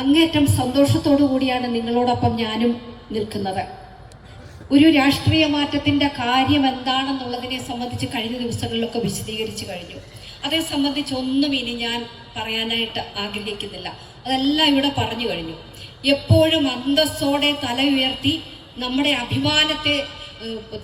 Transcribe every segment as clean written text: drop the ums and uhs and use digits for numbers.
അങ്ങേറ്റം സന്തോഷത്തോടു കൂടിയാണ് നിങ്ങളോടൊപ്പം ഞാനും നിൽക്കുന്നത്. ഒരു രാഷ്ട്രീയ മാറ്റത്തിൻ്റെ കാര്യം എന്താണെന്നുള്ളതിനെ സംബന്ധിച്ച് കഴിഞ്ഞ ദിവസങ്ങളിലൊക്കെ വിശദീകരിച്ചു കഴിഞ്ഞു. അതേ സംബന്ധിച്ച് ഒന്നും ഇനി ഞാൻ പറയാനായിട്ട് ആഗ്രഹിക്കുന്നില്ല. അതെല്ലാം ഇവിടെ പറഞ്ഞു കഴിഞ്ഞു. എപ്പോഴും അന്തസ്സോടെ തല ഉയർത്തി നമ്മുടെ അഭിമാനത്തെ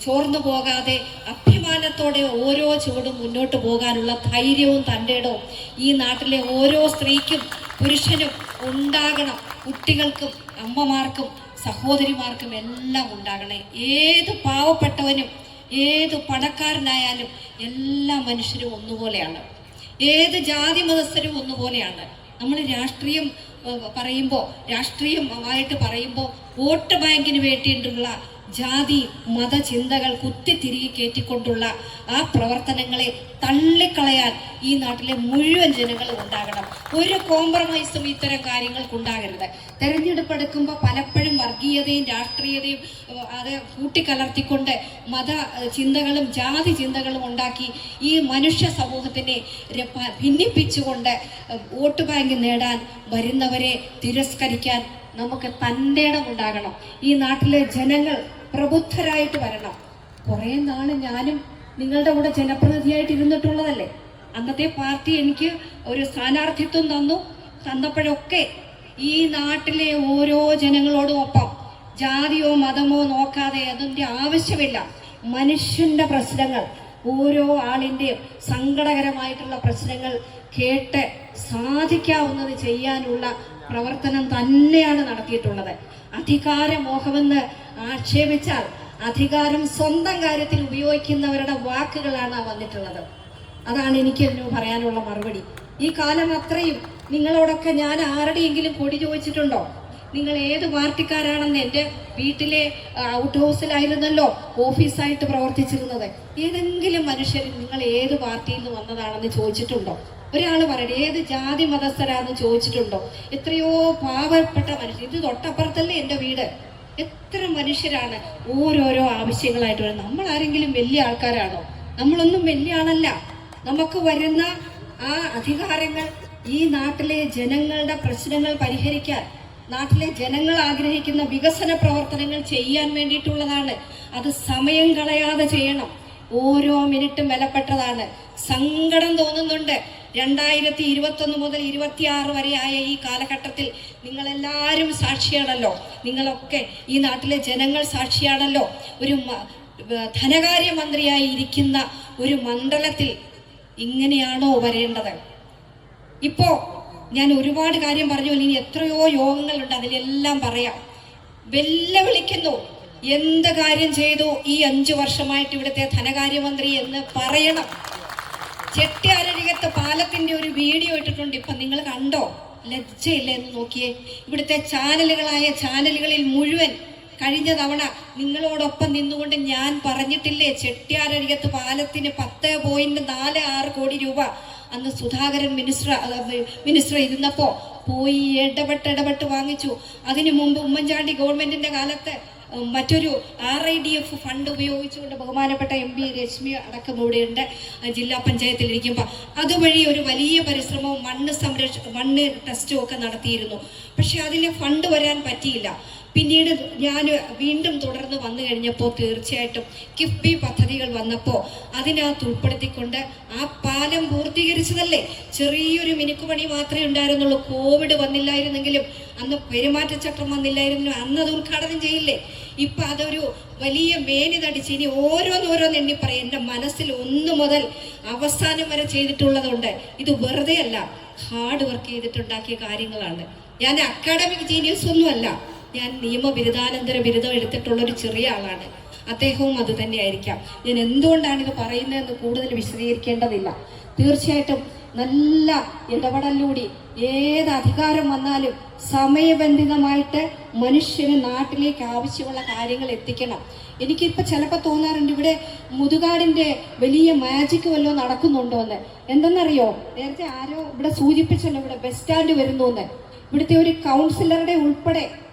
ചോർന്നു പോകാതെ അഭിമാനത്തോടെ ഓരോ ചുവടും മുന്നോട്ട് പോകാനുള്ള ധൈര്യവും തൻ്റെ ഇടവും ഈ നാട്ടിലെ ഓരോ സ്ത്രീക്കും പുരുഷനും ഉണ്ടാകണം. കുട്ടികൾക്കും അമ്മമാർക്കും സഹോദരിമാർക്കും എല്ലാം ഉണ്ടാകണേ. ഏത് പാവപ്പെട്ടവനും ഏത് പണക്കാരനായാലും എല്ലാ മനുഷ്യരും ഒന്നുപോലെയാണ്. ഏത് ജാതി മതസ്ഥരും ഒന്നുപോലെയാണ്. നമ്മൾ രാഷ്ട്രീയമായിട്ട് പറയുമ്പോൾ വോട്ട് ബാങ്കിന് വേണ്ടിയിട്ടുള്ള ജാതി മത ചിന്തകൾ കുത്തിത്തിരികെ കയറ്റിക്കൊണ്ടുള്ള ആ പ്രവർത്തനങ്ങളെ തള്ളിക്കളയാൻ ഈ നാട്ടിലെ മുഴുവൻ ജനങ്ങളും ഉണ്ടാകണം. ഒരു കോംപ്രമൈസും ഇത്തരം കാര്യങ്ങൾക്കുണ്ടാകരുത്. തെരഞ്ഞെടുപ്പ് എടുക്കുമ്പോൾ പലപ്പോഴും വർഗീയതയും രാഷ്ട്രീയതയും അത് കൂട്ടിക്കലർത്തിക്കൊണ്ട് മത ചിന്തകളും ജാതി ചിന്തകളും ഉണ്ടാക്കി ഈ മനുഷ്യ സമൂഹത്തിനെ ഭിന്നിപ്പിച്ചുകൊണ്ട് വോട്ട് ബാങ്ക് നേടാൻ വരുന്നവരെ തിരസ്കരിക്കാൻ നമുക്ക് തൻ്റെ ഇടം ഉണ്ടാകണം. ഈ നാട്ടിലെ ജനങ്ങൾ പ്രബുദ്ധരായിട്ട് വരണം. കുറേ നാള് ഞാനും നിങ്ങളുടെ കൂടെ ജനപ്രതിനിധിയായിട്ട് ഇരുന്നിട്ടുള്ളതല്ലേ. അന്നത്തെ പാർട്ടി എനിക്ക് ഒരു സ്ഥാനാർത്ഥിത്വം തന്നപ്പോഴൊക്കെ ഈ നാട്ടിലെ ഓരോ ജനങ്ങളോടും ഒപ്പം ജാതിയോ മതമോ നോക്കാതെ അതിൻ്റെ ആവശ്യമില്ല. മനുഷ്യന്റെ പ്രശ്നങ്ങൾ, ഓരോ ആളിൻ്റെയും സങ്കടകരമായിട്ടുള്ള പ്രശ്നങ്ങൾ കേട്ട് സാധിക്കാവുന്നത് ചെയ്യാനുള്ള പ്രവർത്തനം തന്നെയാണ് നടത്തിയിട്ടുള്ളത്. അധികാരമോഹമെന്ന് ആക്ഷേപിച്ചാൽ അധികാരം സ്വന്തം കാര്യത്തിൽ ഉപയോഗിക്കുന്നവരുടെ വാക്കുകളാണ് വന്നിട്ടുള്ളത്. അതാണ് എനിക്ക് ഇതിന് പറയാനുള്ള മറുപടി. ഈ കാലം അത്രയും നിങ്ങളോടൊക്കെ ഞാൻ ആരുടെയെങ്കിലും കൊടി ചോദിച്ചിട്ടുണ്ടോ? നിങ്ങൾ ഏത് പാർട്ടിക്കാരാണെന്ന് എൻ്റെ വീട്ടിലെ ഔട്ട് ഹൗസിലായിരുന്നല്ലോ ഓഫീസായിട്ട് പ്രവർത്തിച്ചിരുന്നത്. ഏതെങ്കിലും മനുഷ്യർ നിങ്ങൾ ഏത് പാർട്ടിയിൽ നിന്ന് വന്നതാണെന്ന് ചോദിച്ചിട്ടുണ്ടോ? ഒരാൾ പറയട്ടെ, ഏത് ജാതി മതസ്ഥരാന്ന് ചോദിച്ചിട്ടുണ്ടോ? എത്രയോ പാവപ്പെട്ട മനുഷ്യർ. ഇത് തൊട്ടപ്പുറത്തല്ലേ എൻ്റെ വീട്. എത്ര മനുഷ്യരാണ് ഓരോരോ ആവശ്യങ്ങളായിട്ട് വരുന്നത്. നമ്മൾ ആരെങ്കിലും വലിയ ആൾക്കാരാണോ? നമ്മളൊന്നും വലിയ ആളല്ല. നമുക്ക് വരുന്ന ആ അധികാരങ്ങൾ ഈ നാട്ടിലെ ജനങ്ങളുടെ പ്രശ്നങ്ങൾ പരിഹരിക്കാൻ, നാട്ടിലെ ജനങ്ങൾ ആഗ്രഹിക്കുന്ന വികസന പ്രവർത്തനങ്ങൾ ചെയ്യാൻ വേണ്ടിയിട്ടുള്ളതാണ്. അത് സമയം കളയാതെ ചെയ്യണം. ഓരോ മിനിറ്റും വിലപ്പെട്ടതാണ്. സങ്കടം തോന്നുന്നുണ്ട്. 2021 മുതൽ 26 വരെ ആയ ഈ കാലഘട്ടത്തിൽ നിങ്ങളെല്ലാവരും സാക്ഷിയാണല്ലോ. നിങ്ങളൊക്കെ ഈ നാട്ടിലെ ജനങ്ങൾ സാക്ഷിയാണല്ലോ. ഒരു ധനകാര്യമന്ത്രിയായി ഇരിക്കുന്ന ഒരു മണ്ഡലത്തിൽ ഇങ്ങനെയാണോ വരേണ്ടത്? ഇപ്പോ ഞാൻ ഒരുപാട് കാര്യം പറഞ്ഞു. ഇനി എത്രയോ യോഗങ്ങളുണ്ട്, അതിലെല്ലാം പറയാം. വെല്ലുവിളിക്കുന്നു. എന്ത് കാര്യം ചെയ്തു ഈ 5 വർഷമായിട്ട് ഇവിടുത്തെ ധനകാര്യമന്ത്രി എന്ന് പറയണം. ചെട്ടിയാരഴികത്ത് പാലത്തിന്റെ ഒരു വീഡിയോ ഇട്ടിട്ടുണ്ട്. ഇപ്പൊ നിങ്ങൾ കണ്ടോ? ലജ്ജയില്ല എന്ന് നോക്കിയേ. ഇവിടുത്തെ ചാനലുകളിൽ മുഴുവൻ കഴിഞ്ഞ തവണ നിങ്ങളോടൊപ്പം നിന്നുകൊണ്ട് ഞാൻ പറഞ്ഞിട്ടില്ലേ, ചെട്ടിയാരഴികത്ത് പാലത്തിന് 10.46 കോടി രൂപ അന്ന് സുധാകരൻ മിനിസ്റ്റർ ഇരുന്നപ്പോ പോയി ഇടപെട്ട് വാങ്ങിച്ചു. അതിനു മുമ്പ് ഉമ്മൻചാണ്ടി ഗവൺമെന്റിന്റെ കാലത്ത് മറ്റൊരു RIDF ഫണ്ട് ഉപയോഗിച്ചുകൊണ്ട് ബഹുമാനപ്പെട്ട MP രശ്മി അടക്കം ഇവിടെയുണ്ട് ജില്ലാ പഞ്ചായത്തിലിരിക്കുമ്പോൾ അതുവഴി ഒരു വലിയ പരിശ്രമവും മണ്ണ് ടെസ്റ്റും ഒക്കെ നടത്തിയിരുന്നു. പക്ഷെ അതിന് ഫണ്ട് വരാൻ പറ്റിയില്ല. പിന്നീട് ഞാൻ വീണ്ടും തുടർന്ന് വന്നു കഴിഞ്ഞപ്പോൾ തീർച്ചയായിട്ടും കിഫ്ബി പദ്ധതികൾ വന്നപ്പോൾ അതിനകത്ത് ഉൾപ്പെടുത്തിക്കൊണ്ട് ആ പാലം പൂർത്തീകരിച്ചതല്ലേ. ചെറിയൊരു മിനുക്കുപണി മാത്രമേ ഉണ്ടായിരുന്നുള്ളൂ. കോവിഡ് വന്നില്ലായിരുന്നെങ്കിലും, അന്ന് പെരുമാറ്റച്ചട്ടം വന്നില്ലായിരുന്നു, അന്ന് അത് ഉദ്ഘാടനം ചെയ്യില്ലേ. ഇപ്പം അതൊരു വലിയ മേനി തടിച്ച് ഇനി ഓരോന്നോരോന്ന് എണ്ണി പറയും. എൻ്റെ മനസ്സിൽ 1 മുതൽ അവസാനം വരെ ചെയ്തിട്ടുള്ളതുണ്ട്. ഇത് വെറുതെ അല്ല, ഹാർഡ് വർക്ക് ചെയ്തിട്ടുണ്ടാക്കിയ കാര്യങ്ങളാണ്. ഞാൻ അക്കാഡമിക് ജീനിയസ് ഒന്നുമല്ല. ഞാൻ നിയമബിരുദാനന്തര ബിരുദം എടുത്തിട്ടുള്ളൊരു ചെറിയ ആളാണ്. അദ്ദേഹവും അത് തന്നെയായിരിക്കാം. ഞാൻ എന്തുകൊണ്ടാണ് ഇത് പറയുന്നതെന്ന് കൂടുതൽ വിശദീകരിക്കേണ്ടതില്ല. തീർച്ചയായിട്ടും നല്ല ഇടപെടലിലൂടെ ഏത് അധികാരം വന്നാലും സമയബന്ധിതമായിട്ട് മനുഷ്യന് നാട്ടിലേക്ക് ആവശ്യമുള്ള കാര്യങ്ങൾ എത്തിക്കണം. എനിക്കിപ്പോൾ ചിലപ്പോൾ തോന്നാറുണ്ട്, ഇവിടെ മുതുകാടിൻ്റെ വലിയ മാജിക് വല്ലതും നടക്കുന്നുണ്ടോ എന്ന്. എന്തെന്നറിയോ, നേരത്തെ ആരോ ഇവിടെ സൂചിപ്പിച്ചല്ലോ, ഇവിടെ ബസ് സ്റ്റാൻഡ് വരുന്നു എന്ന്. ഇവിടുത്തെ ഒരു കൗൺസിലറുടെ ഉൾപ്പെടെ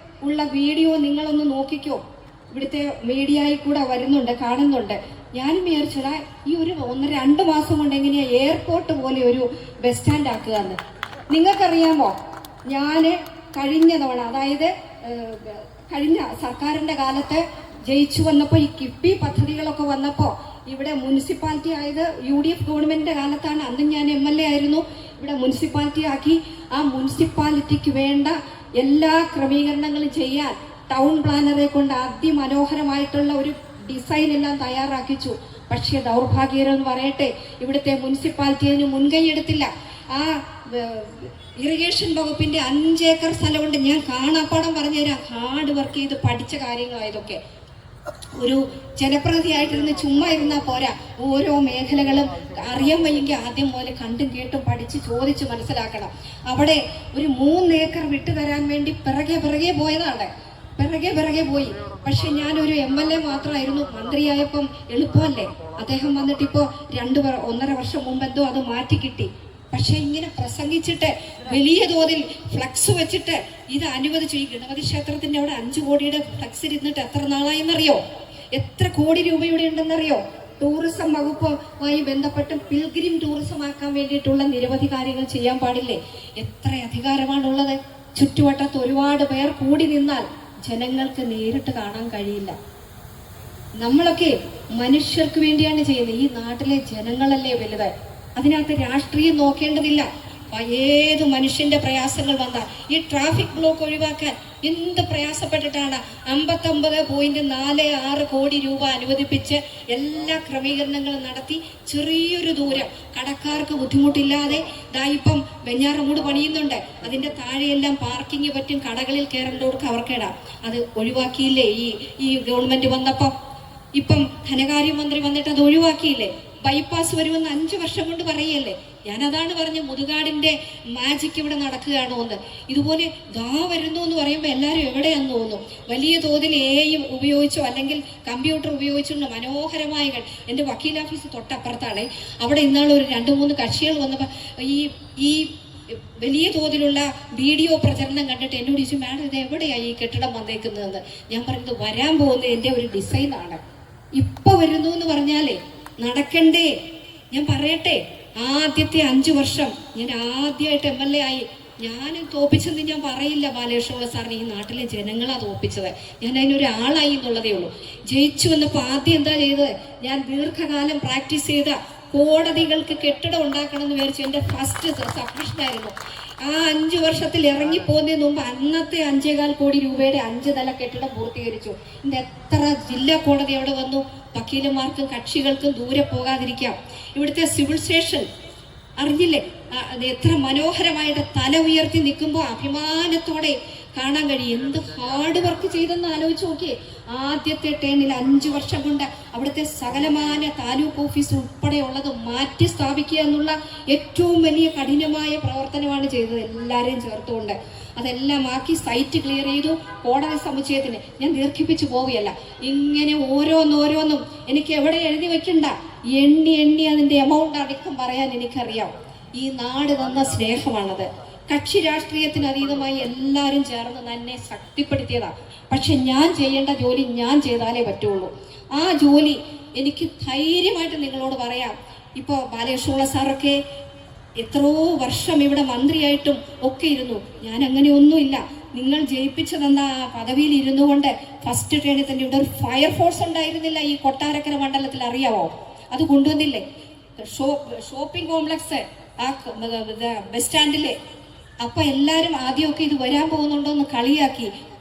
ഉള്ള വീഡിയോ നിങ്ങളൊന്ന് നോക്കിക്കോ. ഇവിടുത്തെ മീഡിയയിൽ കൂടെ വരുന്നുണ്ട്, കാണുന്നുണ്ട്. ഞാനും വിചാരിച്ചടാ, ഈ ഒരു 1-2 മാസം കൊണ്ട് എങ്ങനെയാ എയർപോർട്ട് പോലെ ഒരു ബസ് സ്റ്റാൻഡ് ആക്കുക എന്ന്. നിങ്ങൾക്കറിയാമോ, ഞാൻ കഴിഞ്ഞ തവണ, അതായത് കഴിഞ്ഞ സർക്കാരിന്റെ കാലത്ത് ജയിച്ചു വന്നപ്പോൾ ഈ കിഫ്ബി പദ്ധതികളൊക്കെ വന്നപ്പോൾ ഇവിടെ മുനിസിപ്പാലിറ്റി ആയത് UDF ഗവൺമെന്റിന്റെ കാലത്താണ്. അന്ന് ഞാൻ MLA ആയിരുന്നു. ഇവിടെ മുനിസിപ്പാലിറ്റി ആക്കി. ആ മുനിസിപ്പാലിറ്റിക്ക് വേണ്ട എല്ലാ ക്രമീകരണങ്ങളും ചെയ്യാൻ ടൗൺ പ്ലാനറെ കൊണ്ട് അതിമനോഹരമായിട്ടുള്ള ഒരു ഡിസൈൻ എല്ലാം തയ്യാറാക്കിച്ചു. പക്ഷേ ദൗർഭാഗ്യകരം പറയട്ടെ, ഇവിടുത്തെ മുനിസിപ്പാലിറ്റി അതിന് മുൻകൈ എടുത്തില്ല. ആ ഇറിഗേഷൻ വകുപ്പിന്റെ 5 ഏക്കർ സ്ഥലമുണ്ട്. ഞാൻ കാണാപ്പാടം പറഞ്ഞുതരാം. ഹാർഡ് വർക്ക് ചെയ്ത് പഠിച്ച കാര്യങ്ങളായതൊക്കെ. ഒരു ജനപ്രതിനിധിയായിട്ടിരുന്ന് ചുമ്മാ ഇരുന്നാൽ പോരാ, ഓരോ മേഖലകളും അറിയാൻ വയ്യെങ്കിൽ ആദ്യം മുതൽ കണ്ടും കേട്ടും പഠിച്ച് ചോദിച്ച് മനസ്സിലാക്കണം. അവിടെ ഒരു 3 ഏക്കർ വിട്ടുതരാൻ വേണ്ടി പിറകെ പോയതാണ്. പിറകെ പോയി. പക്ഷെ ഞാനൊരു MLA മാത്രമായിരുന്നു. മന്ത്രിയായപ്പം എളുപ്പമല്ലേ. അദ്ദേഹം വന്നിട്ടിപ്പോ 1.5 വർഷം മുമ്പ് എന്തോ അത് മാറ്റി കിട്ടി. പക്ഷെ ഇങ്ങനെ പ്രസംഗിച്ചിട്ട് വലിയ തോതിൽ ഫ്ലക്സ് വെച്ചിട്ട് ഇത് അനുവദിച്ചു. ഈ ഗണപതി ക്ഷേത്രത്തിന്റെ അവിടെ 5 കോടിയുടെ ഫ്ലക്സ് ഇരുന്നിട്ട് എത്ര നാളായെന്നറിയോ? എത്ര കോടി രൂപയുടെ ഉണ്ടെന്നറിയോ? ടൂറിസം വകുപ്പുമായി ബന്ധപ്പെട്ട് പിൽഗ്രിം ടൂറിസം ആക്കാൻ വേണ്ടിയിട്ടുള്ള നിരവധി കാര്യങ്ങൾ ചെയ്യാൻ പാടില്ലേ? എത്ര അധികാരമാണുള്ളത്? ചുറ്റുവട്ടത്ത് ഒരുപാട് പേർ കൂടി നിന്നാൽ ജനങ്ങൾക്ക് നേരിട്ട് കാണാൻ കഴിയില്ല. നമ്മളൊക്കെ മനുഷ്യർക്ക് വേണ്ടിയാണ് ചെയ്യുന്നത്. ഈ നാട്ടിലെ ജനങ്ങളല്ലേ വലുത്. അതിനകത്ത് രാഷ്ട്രീയം നോക്കേണ്ടതില്ല. ഏത് മനുഷ്യന്റെ പ്രയാസങ്ങൾ വന്നാൽ ഈ ട്രാഫിക് ബ്ലോക്ക് ഒഴിവാക്കാൻ എന്ത് പ്രയാസപ്പെട്ടിട്ടാണ് 59.46 കോടി രൂപ അനുവദിപ്പിച്ച് എല്ലാ ക്രമീകരണങ്ങളും നടത്തി ചെറിയൊരു ദൂരം കടക്കാർക്ക് ബുദ്ധിമുട്ടില്ലാതെ ഇപ്പം വെഞ്ഞാറമൂട് പണിയുന്നുണ്ട്. അതിന്റെ താഴെയെല്ലാം പാർക്കിംഗ് പറ്റും. കടകളിൽ കയറേണ്ടവർക്ക് അവർക്കിടാം. അത് ഒഴിവാക്കിയില്ലേ ഈ ഗവൺമെന്റ് വന്നപ്പം? ഇപ്പം ധനകാര്യമന്ത്രി വന്നിട്ട് അത് ഒഴിവാക്കിയില്ലേ? ബൈപ്പാസ് വരുമെന്ന് 5 വർഷം കൊണ്ട് പറയല്ലേ. ഞാനതാണ് പറഞ്ഞ മുതുകാടിന്റെ മാജിക് ഇവിടെ നടക്കുകയാണോ എന്ന്. ഇതുപോലെ വരുന്നു എന്ന് പറയുമ്പോൾ എല്ലാവരും എവിടെയാന്ന് തോന്നുന്നു. വലിയ തോതിൽ AI ഉപയോഗിച്ചോ അല്ലെങ്കിൽ കമ്പ്യൂട്ടർ ഉപയോഗിച്ചുള്ള മനോഹരമായ എൻ്റെ വക്കീൽ ഓഫീസ് തൊട്ടപ്പുറത്താണ്. അവിടെ ഇന്നാൾ ഒരു 2-3 കക്ഷികൾ വന്നപ്പോൾ ഈ വലിയ തോതിലുള്ള വീഡിയോ പ്രചരണം കണ്ടിട്ട് എന്നോട് ചോദിച്ചു, മാഡം ഇത് എവിടെയാണ് ഈ കെട്ടിടം വന്നേക്കുന്നതെന്ന്. ഞാൻ പറഞ്ഞത് വരാൻ പോകുന്നത് എൻ്റെ ഒരു ഡിസൈനാണ്. ഇപ്പൊ വരുന്നു എന്ന് പറഞ്ഞാലേ നടക്കണ്ടേ? ഞാൻ പറയട്ടെ, ആദ്യത്തെ 5 വർഷം ഞാൻ ആദ്യമായിട്ട് MLA ആയി. ഞാൻ തോപ്പിച്ചെന്ന് ഞാൻ പറയില്ല. ബാലകൃഷ്ണപിള്ള സാറിന് ഈ നാട്ടിലെ ജനങ്ങളാ തോപ്പിച്ചത്. ഞാൻ അതിനൊരാളായി എന്നുള്ളതേ ഉള്ളൂ. ജയിച്ചു വന്നപ്പോൾ ആദ്യം എന്താ ചെയ്തത്? ഞാൻ ദീർഘകാലം പ്രാക്ടീസ് ചെയ്ത കോടതികൾക്ക് കെട്ടിടം ഉണ്ടാക്കണം എന്ന് വിചാരിച്ചു. എൻ്റെ ഫസ്റ്റ് സബ്മിഷനായിരുന്നു. ആ 5 വർഷത്തിൽ ഇറങ്ങിപ്പോകുന്നതിന് മുമ്പ് അന്നത്തെ 5.25 കോടി രൂപയുടെ 5 നില കെട്ടിടം പൂർത്തീകരിച്ചു. ഇന്ന് എത്ര ജില്ലാ കോടതി അവിടെ വന്നു. വക്കീലന്മാർക്കും കക്ഷികൾക്കും ദൂരെ പോകാതിരിക്കാം. ഇവിടുത്തെ സിവിൽ സ്റ്റേഷൻ അറിഞ്ഞില്ലേ? അത് എത്ര മനോഹരമായിട്ട് തല ഉയർത്തി നിൽക്കുമ്പോൾ അഭിമാനത്തോടെ കാണാൻ കഴിയും. എന്ത് ഹാർഡ് വർക്ക് ചെയ്തെന്ന് ആലോചിച്ച് നോക്കിയേ. ആദ്യത്തെ ടേണിൽ 5 വർഷം കൊണ്ട് അവിടുത്തെ സകലമാന താലൂക്ക് ഓഫീസ് ഉൾപ്പെടെയുള്ളത് മാറ്റി സ്ഥാപിക്കുക എന്നുള്ള ഏറ്റവും വലിയ കഠിനമായ പ്രവർത്തനമാണ് ചെയ്തത്. എല്ലാവരെയും ചേർത്തുകൊണ്ട് അതെല്ലാം ആക്കി സൈറ്റ് ക്ലിയർ ചെയ്തു. കോടതി സമുച്ചയത്തിന് ഞാൻ ദീർഘിപ്പിച്ചു പോവുകയല്ല. ഇങ്ങനെ ഓരോന്നോരോന്നും എനിക്ക് എവിടെ എഴുതി വെക്കണ്ട, എണ്ണി അതിൻ്റെ എമൗണ്ട് അടക്കം പറയാൻ എനിക്കറിയാം. ഈ നാട് തന്ന സ്നേഹമാണത്. കക്ഷി രാഷ്ട്രീയത്തിന് അതീതമായി എല്ലാവരും ചേർന്ന് തന്നെ ശക്തിപ്പെടുത്തിയതാണ്. പക്ഷെ ഞാൻ ചെയ്യേണ്ട ജോലി ഞാൻ ചെയ്താലേ പറ്റുള്ളൂ. ആ ജോലി എനിക്ക് ധൈര്യമായിട്ട് നിങ്ങളോട് പറയാം. ഇപ്പോൾ ബാലകൃഷ്ണപിള്ള സാറൊക്കെ എത്രയോ വർഷം ഇവിടെ മന്ത്രിയായിട്ടും ഒക്കെ ഇരുന്നു. ഞാൻ അങ്ങനെയൊന്നുമില്ല. നിങ്ങൾ ജയിപ്പിച്ചതെന്താ? ആ പദവിയിൽ ഇരുന്നു കൊണ്ട് ഫസ്റ്റ് ടേണിൽ തന്നെ ഇവിടെ ഒരു ഫയർഫോഴ്സ് ഉണ്ടായിരുന്നില്ല ഈ കൊട്ടാരക്കര മണ്ഡലത്തിൽ, അറിയാവോ? അത് കൊണ്ടുവന്നില്ലേ? ഷോപ്പിംഗ് കോംപ്ലക്സ് ആ ബസ് സ്റ്റാൻഡിലെ. അപ്പൊ എല്ലാവരും ആദ്യമൊക്കെ ഇത് വരാൻ പോകുന്നുണ്ടോ എന്ന്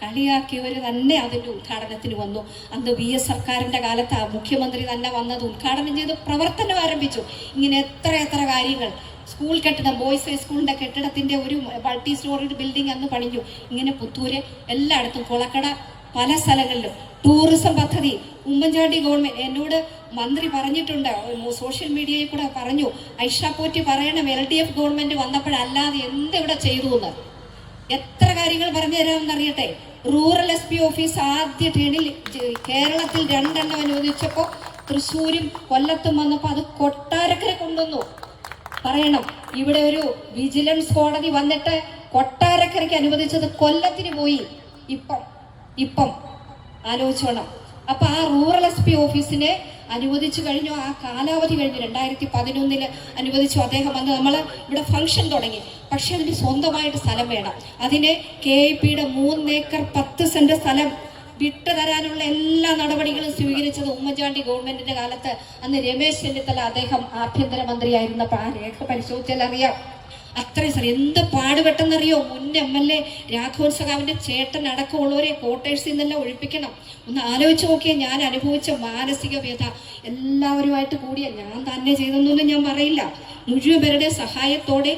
കളിയാക്കിയവർ തന്നെ അതിൻ്റെ ഉദ്ഘാടനത്തിന് വന്നു. അന്ന് VS സർക്കാരിൻ്റെ കാലത്ത് മുഖ്യമന്ത്രി തന്നെ വന്നത് ഉദ്ഘാടനം ചെയ്ത് പ്രവർത്തനം ആരംഭിച്ചു. ഇങ്ങനെ എത്ര കാര്യങ്ങൾ. സ്കൂൾ കെട്ടിടം, ബോയ്സ് ഹൈസ്കൂളിൻ്റെ കെട്ടിടത്തിൻ്റെ ഒരു മൾട്ടി സ്റ്റോറിഡ് ബിൽഡിംഗ് അന്ന് പണിഞ്ഞു. ഇങ്ങനെ പുത്തൂര് എല്ലായിടത്തും, കൊളക്കട, പല സ്ഥലങ്ങളിലും ടൂറിസം പദ്ധതി ഉമ്മൻചാണ്ടി ഗവൺമെന്റ് എന്നോട് മന്ത്രി പറഞ്ഞിട്ടുണ്ട്, സോഷ്യൽ മീഡിയയിൽ കൂടെ പറഞ്ഞു, ഐഷ പോറ്റി പറയണം LDF ഗവൺമെന്റ് വന്നപ്പോഴല്ലാതെ എന്തിവിടെ ചെയ്തു എന്ന്. എത്ര കാര്യങ്ങൾ പറഞ്ഞു തരാമെന്ന് അറിയട്ടെ. റൂറൽ SP ഓഫീസ് ആദ്യ ടേണിൽ കേരളത്തിൽ 2 എണ്ണം അനുവദിച്ചപ്പോൾ തൃശ്ശൂരും കൊല്ലത്തും വന്നപ്പോൾ അത് കൊട്ടാരക്കര കൊണ്ടുവന്നു. പറയണം, ഇവിടെ ഒരു വിജിലൻസ് കോടതി വന്നിട്ട് കൊട്ടാരക്കരയ്ക്ക് അനുവദിച്ചത് കൊല്ലത്തിന് പോയി. ഇപ്പം ആലോചിച്ചോണം. അപ്പൊ ആ റൂറൽ SP ഓഫീസിനെ അനുവദിച്ചു കഴിഞ്ഞു. ആ കാലാവധി കഴിഞ്ഞു. 2011 അനുവദിച്ചു. അദ്ദേഹം വന്ന് നമ്മൾ ഇവിടെ ഫംഗ്ഷൻ തുടങ്ങി. പക്ഷെ അതിന് സ്വന്തമായിട്ട് സ്ഥലം വേണം. അതിന് KIPയുടെ 3 ഏക്കർ 10 സെന്റ് സ്ഥലം വിട്ടുതരാനുള്ള എല്ലാ നടപടികളും സ്വീകരിച്ചത് ഉമ്മൻചാണ്ടി ഗവൺമെന്റിന്റെ കാലത്ത്. അന്ന് രമേശ് ചെന്നിത്തല അദ്ദേഹം ആഭ്യന്തരമന്ത്രിയായിരുന്നപ്പോൾ ആ രേഖ പരിശോധിച്ചാൽ അറിയാം. അത്രയും സാർ എന്ത് പാടുപെട്ടെന്നറിയോ. മുൻ MLA രാഘവൻ സഖാവിന്റെ ചേട്ടൻ അടക്കമുള്ളവരെ ക്വാർട്ടേഴ്സിൽ നിന്നെല്ലാം ഒഴിപ്പിക്കണം. ഒന്ന് ആലോചിച്ച് നോക്കിയാൽ ഞാൻ അനുഭവിച്ച മാനസിക വ്യഥ. എല്ലാവരുമായിട്ട് കൂടിയ ഞാൻ തന്നെ ചെയ്തെന്നൊന്നും ഞാൻ പറയില്ല. മുഴുവൻ പേരുടെ സഹായത്തോടെ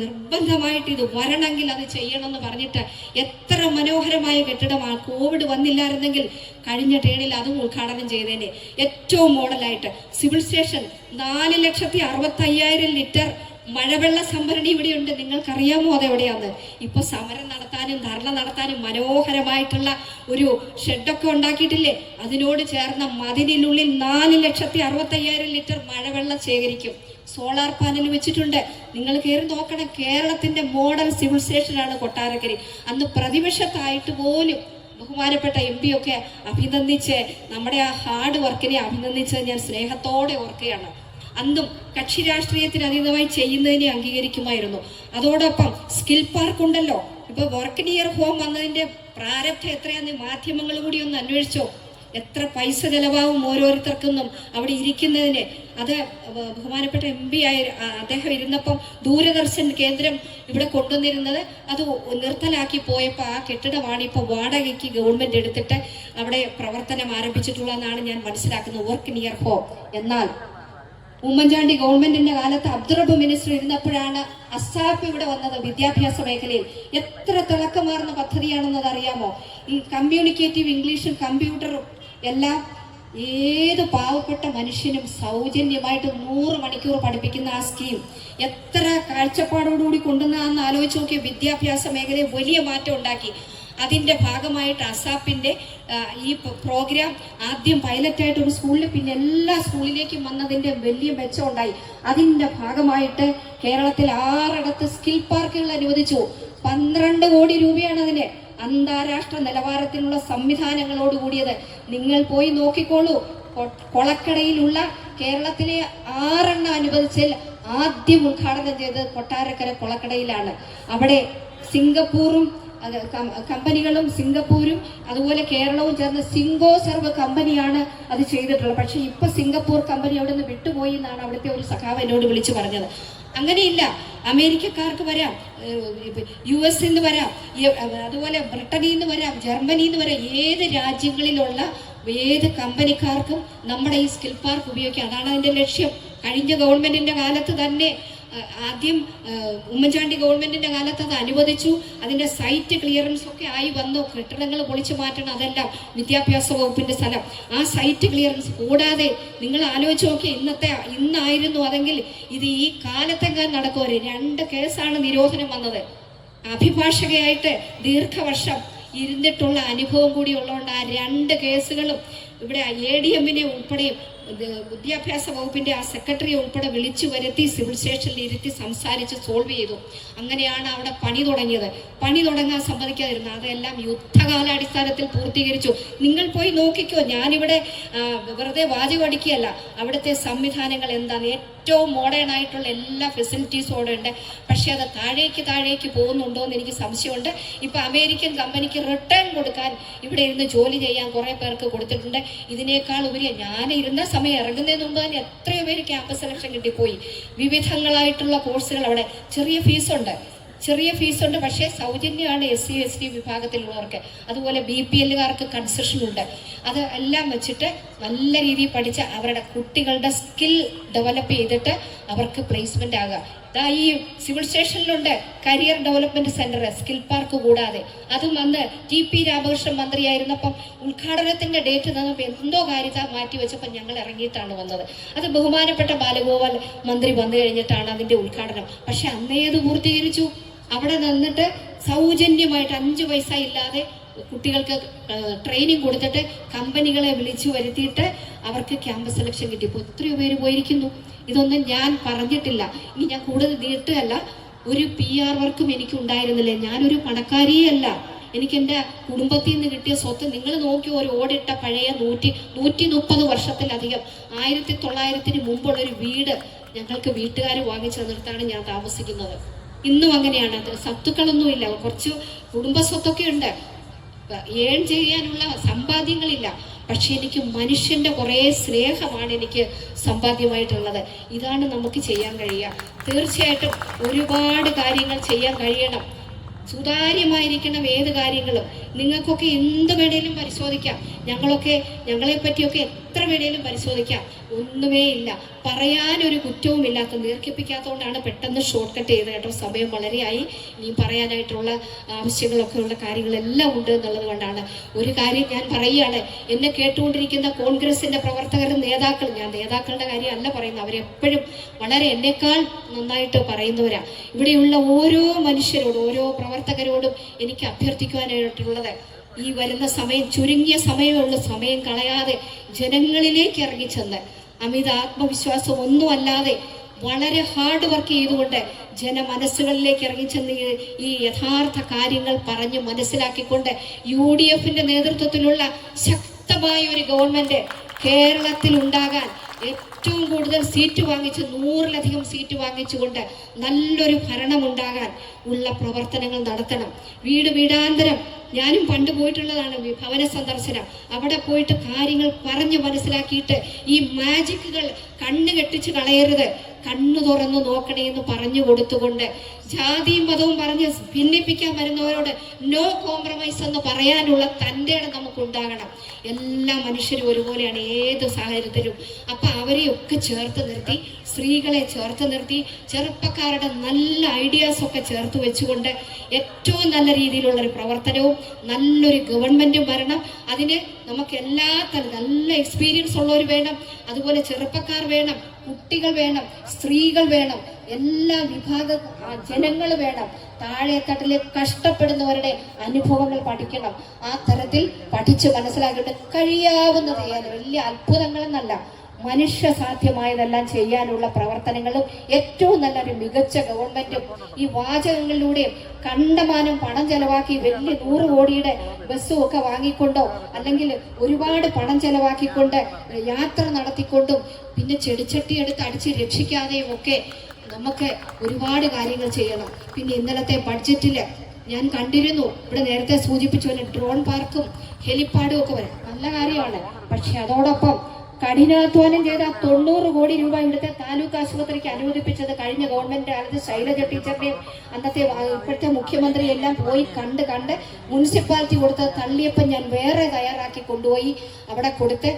നിർബന്ധമായിട്ട് ഇത് വരണമെങ്കിൽ അത് ചെയ്യണമെന്ന് പറഞ്ഞിട്ട് എത്ര മനോഹരമായ കെട്ടിടമാണ്. കോവിഡ് വന്നില്ലായിരുന്നെങ്കിൽ കഴിഞ്ഞ ടേണിൽ അതും ഉദ്ഘാടനം ചെയ്തേനെ. ഏറ്റവും മോഡലായിട്ട് സിവിൽ സ്റ്റേഷൻ 4,65,000 ലിറ്റർ മഴവെള്ള സംഭരണി ഇവിടെയുണ്ട്. നിങ്ങൾക്കറിയാമോ അതെവിടെയാന്ന്? ഇപ്പൊ സമരം നടത്താനും ധർണ നടത്താനും മനോഹരമായിട്ടുള്ള ഒരു ഷെഡൊക്കെ ഉണ്ടാക്കിയിട്ടില്ലേ? അതിനോട് ചേർന്ന മതിലിനുള്ളിൽ 4,65,000 ലിറ്റർ മഴവെള്ളം ശേഖരിക്കും. സോളാർ പാനൽ വെച്ചിട്ടുണ്ട്. നിങ്ങൾ കയറി നോക്കണം. കേരളത്തിന്റെ മോഡൽ സിവിൽ സ്റ്റേഷനാണ് കൊട്ടാരക്കര. അന്ന് പ്രതിപക്ഷത്തായിട്ട് പോലും ബഹുമാനപ്പെട്ട MP ഒക്കെ അഭിനന്ദിച്ച് നമ്മുടെ ആ ഹാർഡ് വർക്കിനെ അഭിനന്ദിച്ചത് ഞാൻ സ്നേഹത്തോടെ ഓർക്കുകയാണ്. അന്നും കക്ഷി രാഷ്ട്രീയത്തിന് അതീതമായി ചെയ്യുന്നതിനെ അംഗീകരിക്കുമായിരുന്നു. അതോടൊപ്പം സ്കിൽ പാർക്ക് ഉണ്ടല്ലോ. ഇപ്പൊ വർക്ക് നിയർ ഹോം വന്നതിന്റെ പ്രാരബ്ധം എത്രയാന്ന് മാധ്യമങ്ങൾ കൂടി ഒന്ന് അന്വേഷിച്ചോ. എത്ര പൈസ ചെലവാകും ഓരോരുത്തർക്കൊന്നും അവിടെ ഇരിക്കുന്നതിന്. അത് ബഹുമാനപ്പെട്ട MP അദ്ദേഹം ഇരുന്നപ്പം ദൂരദർശൻ കേന്ദ്രം ഇവിടെ കൊണ്ടുവന്നിരുന്നത് അത് നിർത്തലാക്കി പോയപ്പോൾ ആ കെട്ടിടമാണ് ഇപ്പോൾ വാടകയ്ക്ക് ഗവൺമെന്റ് എടുത്തിട്ട് അവിടെ പ്രവർത്തനം ആരംഭിച്ചിട്ടുള്ളതെന്നാണ് ഞാൻ മനസ്സിലാക്കുന്നത്, വർക്ക് നിയർ ഹോം. എന്നാൽ ഉമ്മൻചാണ്ടി ഗവൺമെന്റിന്റെ കാലത്ത് അബ്ദുറബ്ബ് മിനിസ്റ്റർ ഇരുന്നപ്പോഴാണ് അസാപ്പ് ഇവിടെ വന്നത്. വിദ്യാഭ്യാസ മേഖലയിൽ എത്ര തിളക്കമാർന്ന പദ്ധതിയാണെന്നത് അറിയാമോ? ഈ കമ്മ്യൂണിക്കേറ്റീവ് ഇംഗ്ലീഷും കമ്പ്യൂട്ടറും എല്ലാം ഏത് പാവപ്പെട്ട മനുഷ്യനും സൗജന്യമായിട്ട് 100 മണിക്കൂർ പഠിപ്പിക്കുന്ന ആ സ്കീം എത്ര കാഴ്ചപ്പാടോടുകൂടി കൊണ്ടുവന്നാന്ന് ആലോചിച്ച് നോക്കിയ. വിദ്യാഭ്യാസ മേഖലയിൽ വലിയ മാറ്റം ഉണ്ടാക്കി. അതിൻ്റെ ഭാഗമായിട്ട് അസാപ്പിൻ്റെ ഈ പ്രോഗ്രാം ആദ്യം പൈലറ്റായിട്ട് ഒരു സ്കൂളിൽ, പിന്നെ എല്ലാ സ്കൂളിലേക്കും വന്നതിൻ്റെ വലിയ മെച്ചം ഉണ്ടായി. അതിൻ്റെ ഭാഗമായിട്ട് കേരളത്തിൽ 6 സ്കിൽ പാർക്കുകൾ അനുവദിച്ചു. 12 കോടി രൂപയാണ് അതിന്. അന്താരാഷ്ട്ര നിലവാരത്തിനുള്ള സംവിധാനങ്ങളോട് കൂടിയത്. നിങ്ങൾ പോയി നോക്കിക്കോളൂ. കൊളക്കടയിലുള്ള കേരളത്തിലെ 6 അനുവദിച്ചാൽ ആദ്യം ഉദ്ഘാടനം ചെയ്തത് കൊട്ടാരക്കര കൊളക്കടയിലാണ്. അവിടെ സിംഗപ്പൂറും കമ്പനികളും സിംഗപ്പൂരും അതുപോലെ കേരളവും ചേർന്ന് സിംഗോ സർവ് കമ്പനിയാണ് അത് ചെയ്തിട്ടുള്ളത്. പക്ഷെ ഇപ്പൊ സിംഗപ്പൂർ കമ്പനി അവിടെ നിന്ന് വിട്ടുപോയി എന്നാണ് അവിടുത്തെ ഒരു സഖാവ് എന്നോട് വിളിച്ചു പറഞ്ഞത്. അങ്ങനെയില്ല. അമേരിക്കക്കാർക്ക് വരാം, US നിന്ന് വരാം, അതുപോലെ ബ്രിട്ടനിൽ നിന്ന് വരാം, ജർമ്മനിയിൽ നിന്ന് വരാം. ഏത് രാജ്യങ്ങളിലുള്ള ഏത് കമ്പനിക്കാർക്കും നമ്മുടെ ഈ സ്കിൽ പാർക്ക് ഉപയോഗിക്കാം. അതാണ് അതിന്റെ ലക്ഷ്യം. കഴിഞ്ഞ ഗവൺമെന്റിന്റെ കാലത്ത് തന്നെ ആദ്യം ഉമ്മൻചാണ്ടി ഗവൺമെന്റിന്റെ കാലത്ത് അത് അനുവദിച്ചു. അതിന്റെ സൈറ്റ് ക്ലിയറൻസ് ഒക്കെ ആയി വന്നു. കെട്ടിടങ്ങൾ പൊളിച്ചു മാറ്റണം, അതെല്ലാം വിദ്യാഭ്യാസ വകുപ്പിന്റെ സ്ഥലം. ആ സൈറ്റ് ക്ലിയറൻസ് കൂടാതെ നിങ്ങൾ ആലോചിച്ച് നോക്കിയാൽ ഇന്നായിരുന്നു അതെങ്കിൽ ഇത് ഈ കാലത്തെങ്ങാൻ നടക്കും. 2 കേസാണ് നിരോധനം വന്നത്. അഭിഭാഷകയായിട്ട് ദീർഘവർഷം ഇരുന്നിട്ടുള്ള അനുഭവം കൂടി ഉള്ളതുകൊണ്ട് ആ 2 കേസുകളും ഇവിടെ ADM-നെ ഉൾപ്പെടെയും വിദ്യാഭ്യാസ വകുപ്പിന്റെ ആ സെക്രട്ടറിയെ ഉൾപ്പെടെ വിളിച്ചു വരുത്തി സിവിൽ സ്റ്റേഷനിൽ ഇരുത്തി സംസാരിച്ച് സോൾവ് ചെയ്തു. അങ്ങനെയാണ് അവിടെ പണി തുടങ്ങിയത്. പണി തുടങ്ങാൻ സമ്മതിക്കാതിരുന്നു. അതെല്ലാം യുദ്ധകാലാടിസ്ഥാനത്തിൽ പൂർത്തീകരിച്ചു. നിങ്ങൾ പോയി നോക്കിക്കോ. ഞാനിവിടെ വെറുതെ വാചകം അടിക്കുകയല്ല. അവിടുത്തെ സംവിധാനങ്ങൾ എന്താണ്? ഏറ്റവും മോഡേൺ ആയിട്ടുള്ള എല്ലാ ഫെസിലിറ്റീസും അവിടെ ഉണ്ട്. പക്ഷെ അത് താഴേക്ക് പോകുന്നുണ്ടോ എന്ന് എനിക്ക് സംശയമുണ്ട്. ഇപ്പൊ അമേരിക്കൻ കമ്പനിക്ക് റിട്ടേൺ കൊടുക്കാൻ ഇവിടെ ഇരുന്ന് ജോലി ചെയ്യാൻ കുറെ പേർക്ക് കൊടുത്തിട്ടുണ്ട്. ഇതിനേക്കാൾ ഉപരി ഞാൻ ഇരുന്ന സമയം ഇറങ്ങുന്നതിന് മുമ്പ് തന്നെ എത്രയോ പേര് ക്യാമ്പസ് സെലക്ഷൻ കിട്ടിപ്പോയി. വിവിധങ്ങളായിട്ടുള്ള കോഴ്സുകൾ അവിടെ. ചെറിയ ഫീസുണ്ട്, പക്ഷേ സൗജന്യമാണ് SC ST വിഭാഗത്തിലുള്ളവർക്ക്. അതുപോലെ BPL-കാർക്ക് കൺസെഷൻ ഉണ്ട്. അത് എല്ലാം വെച്ചിട്ട് നല്ല രീതിയിൽ പഠിച്ച് അവരുടെ കുട്ടികളുടെ സ്കിൽ ഡെവലപ്പ് ചെയ്തിട്ട് അവർക്ക് പ്ലേസ്മെന്റ് ആകുക. ഈ സിവിൽ സ്റ്റേഷനിലുണ്ട് career development centre, skill park കൂടാതെ. അതും വന്ന് TP രാമകൃഷ്ണൻ മന്ത്രിയായിരുന്നപ്പം ഉദ്ഘാടനത്തിന്റെ ഡേറ്റ് തന്നപ്പോൾ എന്തോ കാര്യത മാറ്റി വെച്ചപ്പോൾ ഞങ്ങൾ ഇറങ്ങിയിട്ടാണ് വന്നത്. അത് ബഹുമാനപ്പെട്ട ബാലഗോപാൽ മന്ത്രി വന്നു കഴിഞ്ഞിട്ടാണ് അതിന്റെ ഉദ്ഘാടനം. പക്ഷെ അന്നേ അത് പൂർത്തീകരിച്ചു. അവിടെ നിന്നിട്ട് സൗജന്യമായിട്ട് 5 പൈസ ഇല്ലാതെ കുട്ടികൾക്ക് ട്രെയിനിങ് കൊടുത്തിട്ട് കമ്പനികളെ വിളിച്ചു വരുത്തിയിട്ട് അവർക്ക് ക്യാമ്പസ് സെലക്ഷൻ കിട്ടി. ഇപ്പോൾ എത്രയോ പേര് പോയിരിക്കുന്നു. ഇതൊന്നും ഞാൻ പറഞ്ഞിട്ടില്ല. ഇനി ഞാൻ കൂടുതൽ നീട്ടുകയല്ല. ഒരു PR വർക്കും എനിക്ക് ഉണ്ടായിരുന്നില്ല. ഞാനൊരു പണക്കാരിയല്ല. എനിക്ക് എൻ്റെ കുടുംബത്തിൽ നിന്ന് കിട്ടിയ സ്വത്ത് നിങ്ങൾ നോക്കി ഒരു ഓടിട്ട പഴയ 130 വർഷത്തിലധികം 1900-ന് മുമ്പുള്ളൊരു വീട് ഞങ്ങൾക്ക് വീട്ടുകാർ വാങ്ങിച്ചു തന്നിടത്താണ് ഞാൻ താമസിക്കുന്നത്. ഇന്നും അങ്ങനെയാണ്. അത് സ്വത്തുക്കളൊന്നുമില്ല, കുറച്ച് കുടുംബ സ്വത്തൊക്കെ ഉണ്ട്, ഏൺ ചെയ്യാനുള്ള സമ്പാദ്യങ്ങളില്ല. പക്ഷെ എനിക്ക് മനുഷ്യന്റെ കുറേ സ്നേഹമാണ് എനിക്ക് സമ്പാദ്യമായിട്ടുള്ളത്. ഇതാണ് നമുക്ക് ചെയ്യാൻ കഴിയുക. തീർച്ചയായിട്ടും ഒരുപാട് കാര്യങ്ങൾ ചെയ്യാൻ കഴിയണം. സുതാര്യമായിരിക്കണം ഏത് കാര്യങ്ങളും. നിങ്ങൾക്കൊക്കെ എന്ത് വേണേലും പരിശോധിക്കാം, ഞങ്ങളെ പറ്റിയൊക്കെ എത്ര വേണേലും പരിശോധിക്കാം. ഒന്നുമേ ഇല്ല, പറയാനൊരു കുറ്റവും ഇല്ലാത്ത. ദീർഘിപ്പിക്കാത്തതുകൊണ്ടാണ് പെട്ടെന്ന് ഷോർട്ട് കട്ട് ചെയ്ത് കേട്ടോ. സമയം വളരെയായി. ഇനി പറയാനായിട്ടുള്ള ആവശ്യങ്ങളൊക്കെ ഉള്ള കാര്യങ്ങളെല്ലാം ഉണ്ട് എന്നുള്ളത് കൊണ്ടാണ്. ഒരു കാര്യം ഞാൻ പറയുകയാണ്, എന്നെ കേട്ടുകൊണ്ടിരിക്കുന്ന കോൺഗ്രസിന്റെ പ്രവർത്തകരും നേതാക്കളും, ഞാൻ നേതാക്കളുടെ കാര്യമല്ല പറയുന്നത്, അവരെപ്പോഴും വളരെ എന്നേക്കാൾ നന്നായിട്ട് പറയുന്നവരാ. ഇവിടെയുള്ള ഓരോ മനുഷ്യരോടും ഓരോ പ്രവർത്തകരോടും എനിക്ക് അഭ്യർത്ഥിക്കുവാനായിട്ടുള്ളത്, ഈ വരുന്ന സമയം, ചുരുങ്ങിയ സമയമേ ഉള്ളൂ, സമയം കളയാതെ ജനങ്ങളിലേക്ക് ഇറങ്ങിച്ചെന്ന് അമിത ആത്മവിശ്വാസം ഒന്നുമല്ലാതെ വളരെ ഹാർഡ് വർക്ക് ചെയ്തുകൊണ്ട് ജനമനസ്സുകളിലേക്ക് ഇറങ്ങിച്ചെന്ന് ഈ യഥാർത്ഥ കാര്യങ്ങൾ പറഞ്ഞ് മനസ്സിലാക്കിക്കൊണ്ട് UDFന്റെ നേതൃത്വത്തിലുള്ള ശക്തമായ ഒരു ഗവൺമെന്റ് കേരളത്തിൽ ഉണ്ടാകാൻ, ഏറ്റവും കൂടുതൽ സീറ്റ് വാങ്ങിച്ച് 100-ലധികം സീറ്റ് വാങ്ങിച്ചുകൊണ്ട് നല്ലൊരു ഭരണമുണ്ടാകാൻ ഉള്ള പ്രവർത്തനങ്ങൾ നടത്തണം. വീടാന്തരം ഞാനും പണ്ട് പോയിട്ടുള്ളതാണ് ഭവന സന്ദർശനം. അവിടെ പോയിട്ട് കാര്യങ്ങൾ പറഞ്ഞ് മനസ്സിലാക്കിയിട്ട് ഈ മാജിക്കുകൾ കണ്ണ് കെട്ടിച്ച് കളയരുത്, കണ്ണു തുറന്നു നോക്കണേ എന്ന് പറഞ്ഞു കൊടുത്തുകൊണ്ട് ജാതിയും മതവും പറഞ്ഞ് ഭിന്നിപ്പിക്കാൻ വരുന്നവരോട് നോ കോംപ്രമൈസ് എന്ന് പറയാനുള്ള തൻ്റെ ഇടം നമുക്കുണ്ടാകണം. എല്ലാ മനുഷ്യരും ഒരുപോലെയാണ് ഏത് സാഹചര്യത്തിലും. അപ്പം അവരെയൊക്കെ ചേർത്ത് നിർത്തി, സ്ത്രീകളെ ചേർത്ത് നിർത്തി, ചെറുപ്പക്കാരുടെ നല്ല ഐഡിയാസൊക്കെ ചേർത്ത് വെച്ചുകൊണ്ട് ഏറ്റവും നല്ല രീതിയിലുള്ളൊരു പ്രവർത്തനവും നല്ലൊരു ഗവൺമെൻറ്റും വരണം. അതിന് നമുക്ക് എല്ലാ നല്ല എക്സ്പീരിയൻസ് ഉള്ളവർ വേണം, അതുപോലെ ചെറുപ്പക്കാർ വേണം, കുട്ടികൾ വേണം, സ്ത്രീകൾ വേണം, എല്ലാ വിഭാഗ ജനങ്ങൾ വേണം. താഴെത്തട്ടിലെ കഷ്ടപ്പെടുന്നവരുടെ അനുഭവങ്ങൾ പഠിക്കണം. ആ തരത്തിൽ പഠിച്ച് മനസ്സിലാക്കിയിട്ട് കഴിയാവുന്നത് വലിയ അത്ഭുതങ്ങളെന്നല്ല, മനുഷ്യ സാധ്യമായതെല്ലാം ചെയ്യാനുള്ള പ്രവർത്തനങ്ങളും ഏറ്റവും നല്ലൊരു മികച്ച ഗവൺമെന്റും ഈ വാചകങ്ങളിലൂടെയും കണ്ടമാനം പണം ചെലവാക്കി വലിയ 100 കോടിയുടെ ബസ്സും ഒക്കെ വാങ്ങിക്കൊണ്ടോ അല്ലെങ്കിൽ ഒരുപാട് പണം ചെലവാക്കിക്കൊണ്ട് യാത്ര നടത്തിക്കൊണ്ടും പിന്നെ ചെടിച്ചട്ടി എടുത്ത് അടിച്ച് രക്ഷിക്കാതെയും ഒക്കെ നമുക്ക് ഒരുപാട് കാര്യങ്ങൾ ചെയ്യണം. പിന്നെ ഇന്നലത്തെ ബഡ്ജറ്റില് ഞാൻ കണ്ടിരുന്നു, ഇവിടെ നേരത്തെ സൂചിപ്പിച്ചു പോലെ ഡ്രോൺ പാർക്കും ഹെലിപ്പാഡും ഒക്കെ വരും, നല്ല കാര്യമാണ്. പക്ഷെ അതോടൊപ്പം കഠിനാധ്വാനം ചെയ്ത 90 കോടി രൂപ ഇവിടുത്തെ താലൂക്ക് ആശുപത്രിക്ക് അനുവദിപ്പിച്ചത് കഴിഞ്ഞ ഗവൺമെന്റ് കാലത്ത് ശൈലജ ടീച്ചറിന്റെയും അന്നത്തെ ഇപ്പോഴത്തെ മുഖ്യമന്ത്രി എല്ലാം പോയി കണ്ട് മുനിസിപ്പാലിറ്റി കൊടുത്തത് തള്ളിയപ്പോൾ ഞാൻ വേറെ തയ്യാറാക്കി കൊണ്ടുപോയി അവിടെ കൊടുത്ത്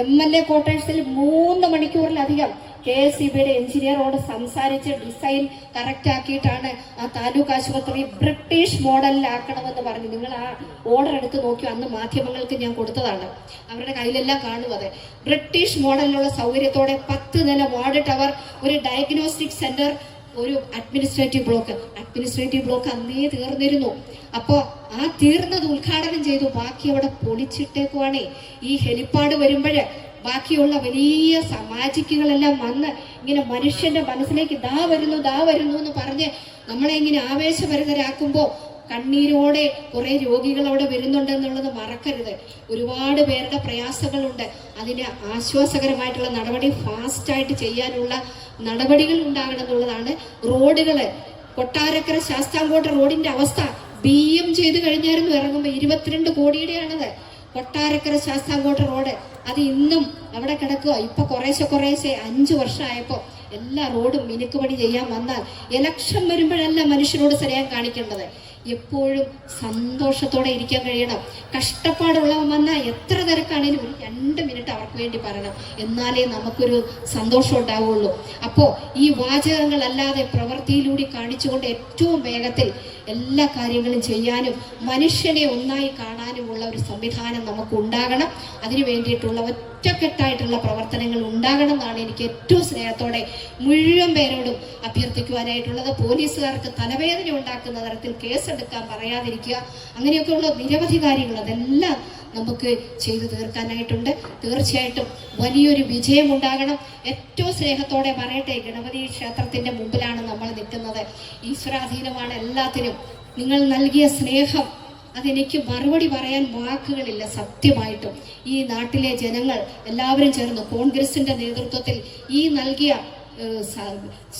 MLA ക്വാർട്ടേഴ്സിൽ 3 മണിക്കൂറിലധികം KSEBയുടെ എഞ്ചിനീയറോട് സംസാരിച്ച് ഡിസൈൻ കറക്റ്റ് ആക്കിയിട്ടാണ് ആ താലൂക്ക് ആശുപത്രി ബ്രിട്ടീഷ് മോഡലിലാക്കണമെന്ന് പറഞ്ഞു. നിങ്ങൾ ആ ഓർഡർ എടുത്ത് നോക്കിയോ, അന്ന് മാധ്യമങ്ങൾക്ക് ഞാൻ കൊടുത്തതാണ്, അവരുടെ കയ്യിലെല്ലാം കാണുന്നത്. ബ്രിട്ടീഷ് മോഡലിലുള്ള സൗകര്യത്തോടെ 10 നില വാർഡ് ടവർ, ഒരു ഡയഗ്നോസ്റ്റിക് സെന്റർ, ഒരു അഡ്മിനിസ്ട്രേറ്റീവ് ബ്ലോക്ക് അന്നേ തീർന്നിരുന്നു. അപ്പോൾ ആ തീർന്നത് ഉദ്ഘാടനം ചെയ്തു, ബാക്കി അവിടെ പൊളിച്ചിട്ടേക്കുവാണേ. ഈ ഹെലിപ്പാഡ് വരുമ്പോഴ് ബാക്കിയുള്ള വലിയ മാജിക്കുകളെല്ലാം വന്ന് ഇങ്ങനെ മനുഷ്യന്റെ മനസ്സിലേക്ക് ദാ വരുന്നു എന്ന് പറഞ്ഞ് നമ്മളെ ഇങ്ങനെ ആവേശഭരിതരാക്കുമ്പോൾ കണ്ണീരോടെ കുറെ രോഗികൾ അവിടെ വരുന്നുണ്ടെന്നുള്ളത് മറക്കരുത്. ഒരുപാട് പേരുടെ പ്രയാസങ്ങളുണ്ട്. അതിന് ആശ്വാസകരമായിട്ടുള്ള നടപടി ഫാസ്റ്റായിട്ട് ചെയ്യാനുള്ള നടപടികൾ ഉണ്ടാകണം എന്നുള്ളതാണ്. റോഡുകൾ, കൊട്ടാരക്കര ശാസ്താംകോട്ട റോഡിന്റെ അവസ്ഥ BM ചെയ്ത് കഴിഞ്ഞായിരുന്നു ഇറങ്ങുമ്പോൾ 22 കോടിയുടെയാണത്. കൊട്ടാരക്കര ശാസ്താംകോട്ട റോഡ് അത് ഇന്നും അവിടെ കിടക്കുക. ഇപ്പൊ കുറേശ്ശെ 5 വർഷമായപ്പോൾ എല്ലാ റോഡും മിനുക്കുപണി ചെയ്യാൻ വന്നാൽ ഇലക്ഷൻ വരുമ്പോഴല്ല മനുഷ്യരോട് സ്നേഹം കാണിക്കേണ്ടത്, എപ്പോഴും സന്തോഷത്തോടെ ഇരിക്കാൻ കഴിയണം. കഷ്ടപ്പാടുള്ളവൻ വന്നാൽ എത്ര തിരക്കാണേലും ഒരു 2 മിനിറ്റ് അവർക്ക് വേണ്ടി പറയണം, എന്നാലേ നമുക്കൊരു സന്തോഷം ഉണ്ടാവുള്ളൂ. അപ്പോൾ ഈ വാചകങ്ങളല്ലാതെ പ്രവൃത്തിയിലൂടെ കാണിച്ചുകൊണ്ട് ഏറ്റവും വേഗത്തിൽ എല്ലാ കാര്യങ്ങളും ചെയ്യാനും മനുഷ്യനെ ഒന്നായി കാണാനുമുള്ള ഒരു സംവിധാനം നമുക്ക് ഉണ്ടാകണം. അതിനു വേണ്ടിയിട്ടുള്ള ഒറ്റക്കെട്ടായിട്ടുള്ള പ്രവർത്തനങ്ങൾ ഉണ്ടാകണം എന്നാണ് എനിക്ക് ഏറ്റവും സ്നേഹത്തോടെ മുഴുവൻ പേരോടും അഭ്യർത്ഥിക്കുവാനായിട്ടുള്ളത്. പോലീസുകാർക്ക് തലവേദന ഉണ്ടാക്കുന്ന തരത്തിൽ കേസെടുക്കാൻ പറയാതിരിക്കുക, അങ്ങനെയൊക്കെയുള്ള നിരവധി കാര്യങ്ങൾ അതെല്ലാം നമുക്ക് ചെയ്തു തീർക്കാനായിട്ടുണ്ട്. തീർച്ചയായിട്ടും വലിയൊരു വിജയം ഉണ്ടാകണം. ഏറ്റവും സ്നേഹത്തോടെ പറയട്ടെ, ഗണപതി ക്ഷേത്രത്തിന്റെ മുമ്പിലാണ് നമ്മൾ നിൽക്കുന്നത്. ഈശ്വരാധീനമാണ് എല്ലാത്തിനും. നിങ്ങൾ നൽകിയ സ്നേഹം അതെനിക്ക് മറുപടി പറയാൻ വാക്കുകളില്ല. സത്യമായിട്ടും ഈ നാട്ടിലെ ജനങ്ങൾ എല്ലാവരും ചേർന്ന് കോൺഗ്രസിന്റെ നേതൃത്വത്തിൽ ഈ നൽകിയ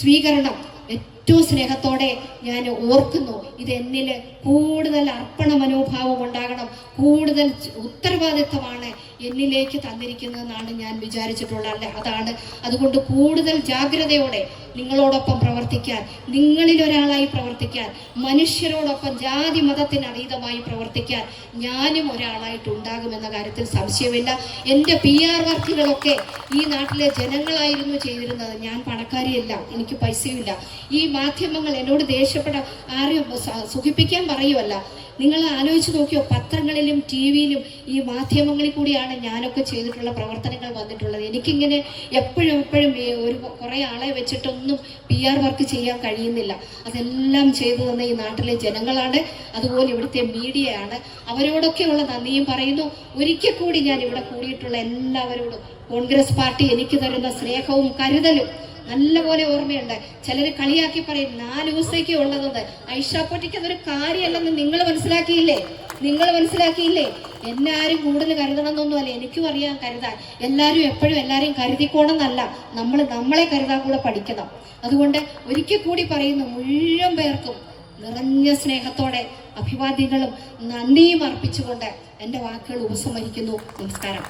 സ്വീകരണം ഏറ്റവും സ്നേഹത്തോടെ ഞാൻ ഓർക്കുന്നു. ഇത് എന്നിൽ കൂടുതൽ അർപ്പണ മനോഭാവം ഉണ്ടാകണം, കൂടുതൽ ഉത്തരവാദിത്വമാണ് എന്നിലേക്ക് തന്നിരിക്കുന്നതെന്നാണ് ഞാൻ വിചാരിച്ചിട്ടുള്ളത്. അതാണ് അതുകൊണ്ട് കൂടുതൽ ജാഗ്രതയോടെ നിങ്ങളോടൊപ്പം പ്രവർത്തിക്കാൻ, നിങ്ങളിൽ ഒരാളായി പ്രവർത്തിക്കാൻ, മനുഷ്യരോടൊപ്പം ജാതി മതത്തിന് അതീതമായി പ്രവർത്തിക്കാൻ ഞാനും ഒരാളായിട്ടുണ്ടാകുമെന്ന കാര്യത്തിൽ സംശയമില്ല. എൻ്റെ PR വർക്കുകളൊക്കെ ഈ നാട്ടിലെ ജനങ്ങളായിരുന്നു ചെയ്തിരുന്നത്. ഞാൻ പണക്കാരിയല്ല, എനിക്ക് പൈസയുമില്ല. ഈ മാധ്യമങ്ങൾ എന്നോട് ദേഷ്യപ്പെടാൻ ആരും സുഖിപ്പിക്കാൻ പറയുമല്ല. നിങ്ങൾ ആലോചിച്ച് നോക്കിയോ, പത്രങ്ങളിലും TV-യിലും ഈ മാധ്യമങ്ങളിൽ കൂടിയാണ് ഞാനൊക്കെ ചെയ്തിട്ടുള്ള പ്രവർത്തനങ്ങൾ വന്നിട്ടുള്ളത്. എനിക്കിങ്ങനെ എപ്പോഴും ഒരു കുറേ ആളെ വെച്ചിട്ടൊന്നും PR വർക്ക് ചെയ്യാൻ കഴിയുന്നില്ല. അതെല്ലാം ചെയ്തു തന്ന ഈ നാട്ടിലെ ജനങ്ങളാണ്, അതുപോലെ ഇവിടുത്തെ മീഡിയയാണ്. അവരോടൊക്കെയുള്ള നന്ദിയും പറയുന്നു. ഒരിക്കൽ കൂടി ഞാൻ ഇവിടെ കൂടിയിട്ടുള്ള എല്ലാവരോടും കോൺഗ്രസ് പാർട്ടി എനിക്ക് തരുന്ന സ്നേഹവും കരുതലും നല്ലപോലെ ഓർമ്മയുണ്ട്. ചിലർ കളിയാക്കി പറയും 4 ദിവസത്തേക്ക് ഉള്ളതെന്ന്. ഐഷാപ്പൊട്ടിക്ക് അതൊരു കാര്യമല്ലെന്ന് നിങ്ങൾ മനസ്സിലാക്കിയില്ലേ? എന്നെ ആരും കൂടുതൽ കരുതണമെന്നൊന്നുമല്ല, എനിക്കും അറിയാൻ കരുതാൻ. എല്ലാവരും എപ്പോഴും എല്ലാവരെയും കരുതിക്കോണമെന്നല്ല, നമ്മളെ കരുതാൻ കൂടെ പഠിക്കണം. അതുകൊണ്ട് ഒരിക്കൽ കൂടി പറയുന്നു, മുഴുവൻ പേർക്കും നിറഞ്ഞ സ്നേഹത്തോടെ അഭിവാദ്യങ്ങളും നന്ദിയും അർപ്പിച്ചുകൊണ്ട് എൻ്റെ വാക്കുകൾ ഉപസംഹരിക്കുന്നു. നമസ്കാരം.